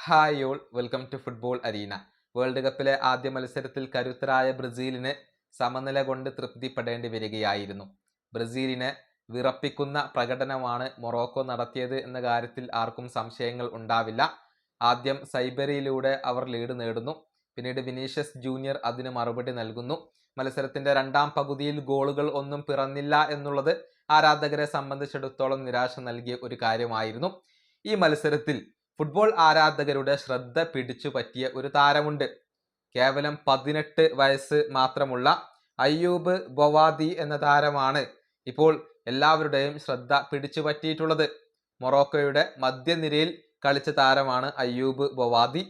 Hi all welcome to football arena. World കപ്പിലെ ആദ്യ മത്സരത്തിൽ കരുത്തരായ ബ്രസീലിന് സമനില കൊണ്ട് തൃപ്തിപ്പെടേണ്ടി വരികയായിരുന്നു. ബ്രസീലിനെ വിറപ്പിക്കുന്ന പ്രകടനമാണ് മൊറോക്കോ നടത്തിയത് എന്ന കാര്യത്തിൽ ആർക്കും സംശയങ്ങൾ ഉണ്ടാവില്ല. ആദ്യം സൈബറിയിലൂടെ അവർ ലീഡ് നേടുന്നു. പിന്നീട് വിനീഷ്യസ് ജൂനിയർ അതിന് മറുപടി നൽകുന്നു. മത്സരത്തിന്റെ രണ്ടാം പകുതിയിൽ ഗോളുകൾ ഒന്നും പിറന്നില്ല എന്നുള്ളത് ആരാധകരെ സംബന്ധിച്ചിടത്തോളം നിരാശ നൽകിയ ഒരു കാര്യമായിരുന്നു. ഈ മത്സരത്തിൽ ഫുട്ബോൾ ആരാധകരുടെ ശ്രദ്ധ പിടിച്ചു പറ്റിയ ഒരു താരമുണ്ട്. കേവലം 18 വയസ്സ് മാത്രമുള്ള അയ്യൂബ് ബൊവാദി എന്ന താരമാണ് ഇപ്പോൾ എല്ലാവരുടെയും ശ്രദ്ധ പിടിച്ചു പറ്റിയിട്ടുള്ളത്. മൊറോക്കോയുടെ മധ്യനിരയിൽ കളിച്ച താരമാണ് അയ്യൂബ് ബൊവാദി.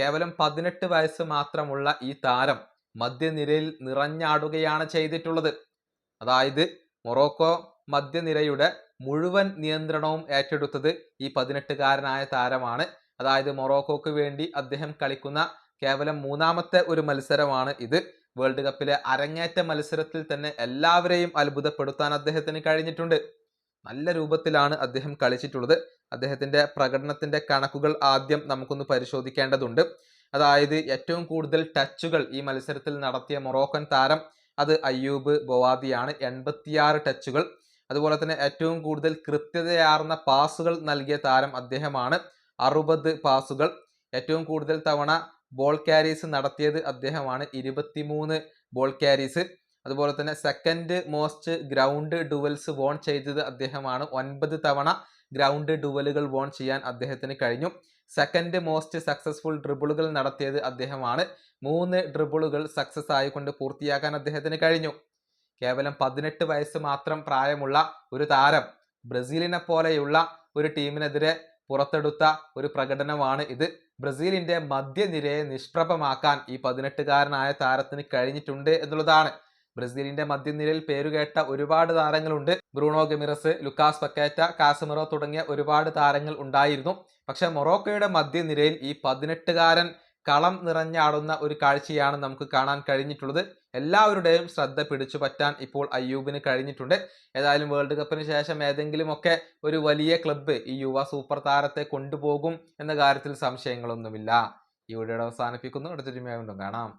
കേവലം 18 വയസ്സ് മാത്രമുള്ള ഈ താരം മധ്യനിരയിൽ നിറഞ്ഞാടുകയാണ് ചെയ്തിട്ടുള്ളത്. അതായത് മൊറോക്കോ മധ്യനിരയുടെ മുഴുവൻ നിയന്ത്രണവും ഏറ്റെടുത്തത് ഈ 18-കാരനായ താരമാണ്. അതായത് മൊറോക്കോക്ക് വേണ്ടി അദ്ദേഹം കളിക്കുന്ന കേവലം മൂന്നാമത്തെ ഒരു മത്സരമാണ് ഇത്. വേൾഡ് കപ്പിലെ അരങ്ങേറ്റ മത്സരത്തിൽ തന്നെ എല്ലാവരെയും അത്ഭുതപ്പെടുത്താൻ അദ്ദേഹത്തിന് കഴിഞ്ഞിട്ടുണ്ട്. നല്ല രൂപത്തിലാണ് അദ്ദേഹം കളിച്ചിട്ടുള്ളത്. അദ്ദേഹത്തിന്റെ പ്രകടനത്തിന്റെ കണക്കുകൾ ആദ്യം നമുക്കൊന്ന് പരിശോധിക്കേണ്ടതുണ്ട്. അതായത് ഏറ്റവും കൂടുതൽ ടച്ചുകൾ ഈ മത്സരത്തിൽ നടത്തിയ മൊറോക്കൻ താരം അത് അയ്യൂബ് ബൊവാദിയാണ്, 86 ടച്ചുകൾ. അതുപോലെ തന്നെ ഏറ്റവും കൂടുതൽ കൃത്യതയാർന്ന പാസുകൾ നൽകിയ താരം അദ്ദേഹമാണ്, 60 പാസുകൾ. ഏറ്റവും കൂടുതൽ തവണ ബോൾ ക്യാരീസ് നടത്തിയത് അദ്ദേഹമാണ്, 23 ബോൾ ക്യാരീസ്. അതുപോലെ തന്നെ second most ground duels won ചെയ്തത് അദ്ദേഹമാണ്, 9 തവണ ഗ്രൗണ്ട് ഡുവലുകൾ വോൺ ചെയ്യാൻ അദ്ദേഹത്തിന് കഴിഞ്ഞു. സെക്കൻഡ് മോസ്റ്റ് സക്സസ്ഫുൾ ഡ്രിബിളുകൾ നടത്തിയത് അദ്ദേഹമാണ്, 3 ഡ്രിബിളുകൾ സക്സസ് ആയിക്കൊണ്ട് പൂർത്തിയാക്കാൻ അദ്ദേഹത്തിന് കഴിഞ്ഞു. കേവലം 18 വയസ്സ് മാത്രം പ്രായമുള്ള ഒരു താരം ബ്രസീലിനെ പോലെയുള്ള ഒരു ടീമിനെതിരെ പുറത്തെടുത്ത ഒരു പ്രകടനമാണ് ഇത്. ബ്രസീലിന്റെ മധ്യനിരയെ നിഷ്പ്രഭമാക്കാൻ ഈ 18-കാരനായ താരത്തിന് കഴിഞ്ഞിട്ടുണ്ട് എന്നുള്ളതാണ്. ബ്രസീലിന്റെ മധ്യനിരയിൽ പേരുകേട്ട ഒരുപാട് താരങ്ങളുണ്ട്. ബ്രൂണോ ഗമിറസ്, ലുക്കാസ് പക്കേറ്റ, കാസമിറോ തുടങ്ങിയ ഒരുപാട് താരങ്ങൾ ഉണ്ടായിരുന്നു. പക്ഷെ മൊറോക്കോയുടെ മധ്യനിരയിൽ ഈ 18-കാരൻ കളം നിറഞ്ഞാടുന്ന ഒരു കാഴ്ചയാണ് നമുക്ക് കാണാൻ കഴിഞ്ഞിട്ടുള്ളത്. എല്ലാവരുടെയും ശ്രദ്ധ പിടിച്ചു പറ്റാൻ ഇപ്പോൾ അയ്യൂബിന് കഴിഞ്ഞിട്ടുണ്ട്. ഏതായാലും വേൾഡ് കപ്പിന് ശേഷം ഏതെങ്കിലുമൊക്കെ ഒരു വലിയ ക്ലബ്ബ് ഈ യുവ സൂപ്പർ താരത്തെ കൊണ്ടുപോകും എന്ന കാര്യത്തിൽ സംശയങ്ങളൊന്നുമില്ല. ഈ വീഡിയോ അവസാനിപ്പിക്കുന്നു. അടുത്തൊരു വീഡിയോയിൽ കാണാം.